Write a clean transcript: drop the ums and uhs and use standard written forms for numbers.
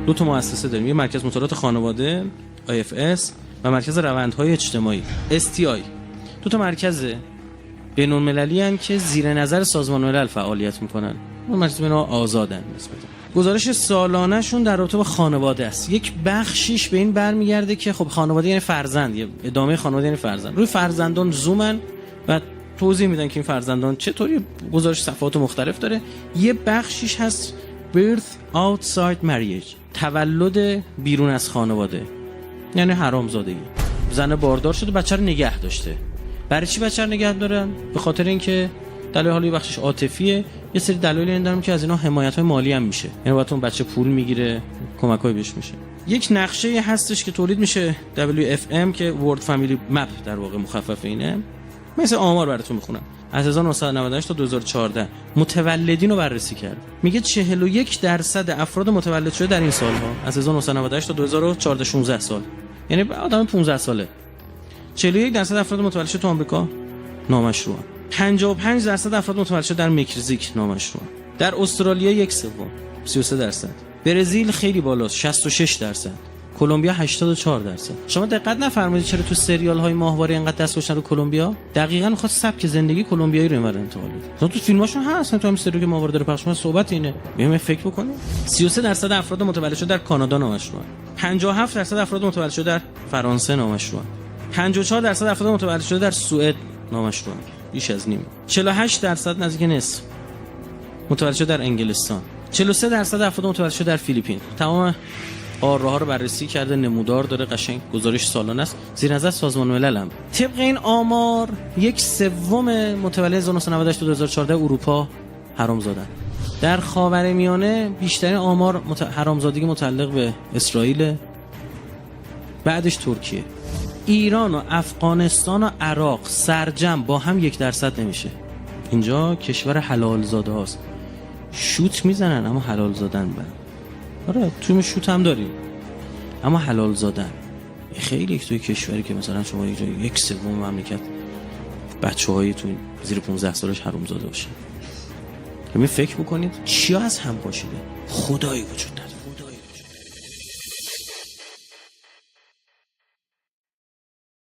دو تا مؤسسه داریم، یه مرکز مطالعات خانواده IFS و مرکز روندهای اجتماعی STI. دو تا مرکز بین‌المللی ان که زیر نظر سازمان ملل فعالیت میکنن. اون مرکز اینا آزادن نسبتا. گزارش سالانه شون در رابطه با خانواده است. یک بخشیش به این برمیگرده که خب خانواده یعنی فرزند، یه ادامه خانواده یعنی فرزند. روی فرزندان زومن و توضیح میدن که این فرزندان چطوری. گزارش صفحات مختلف داره. یه بخشیش هست birth outside marriage، تولد بیرون از خانواده، یعنی حرامزادگی. زن باردار شده بچه رو نگه داشته. برای چی بچه رو نگه دارن؟ به خاطر اینکه دلایل حالی بخشش عاطفیه، یه سری دلایل این دارم که از اینا حمایت‌های مالی هم میشه، یعنی باید اون بچه پول میگیره، کمک‌های بهش میشه. یک نقشه هستش که تولید میشه WFM که World Family Map در واقع مخفف اینه. مثل آمار براتون میخونم. از 1998 تا 2014 متولدین رو بررسی کرد. میگه 41% افراد متولد شده در این سالها، از 1998 تا 2014 16 سال، یعنی آدم 15 ساله. 41% افراد متولد شده تو آمریکا نامشروع. 55% افراد متولد شده در مکزیک نامشروع. در استرالیا 1/3 33%. برزیل خیلی بالاست 66%. کلمبیا 84%. شما دقت نفرمایید چرا تو سریال های ماهواره اینقدر دست گذاشتن رو کلمبیا؟ دقیقاً میخواد سبک زندگی کلمبیایی رو اینور انتقال بده. تو فیلماشون هست، تو همین سریالی که ماهواره داره پخش می‌کنه صحبت اینه. بیایم فکر بکنیم. 33% افراد متولد شده در کانادا نامشروع. 57% افراد متولد شده در فرانسه نامشروع. 54% افراد متولد شده در سوئد نامشروع. بیش از نیم. 48% نزدیک نصف متولد شده در انگلستان. 43% افراد متولد شده در فیلیپین. تمام آرها رو بررسی کرده، نمودار داره، قشنگ گزارش سالانه است، زیر نظر سازمان ملل هم. طبق این آمار 1/3 متولد 1998 تا 2014 اروپا حرامزادن. در خاورمیانه بیشترین آمار حرامزادگی متعلق به اسرائیل، بعدش ترکیه. ایران و افغانستان و عراق سرجم با هم 1% نمیشه. اینجا کشور حلال زاده هاست. شوت میزنن اما حلال زادن برن. آره توی شوت هم داریم اما حلال زادن. خیلی توی کشوری که مثلا شما اینجا 1/3 مملکت بچه‌های تو زیر 15 سالش حرام زاده باشه. همین فکر بکنید چیا از هم پاشیده؟ خدایی وجود نداره.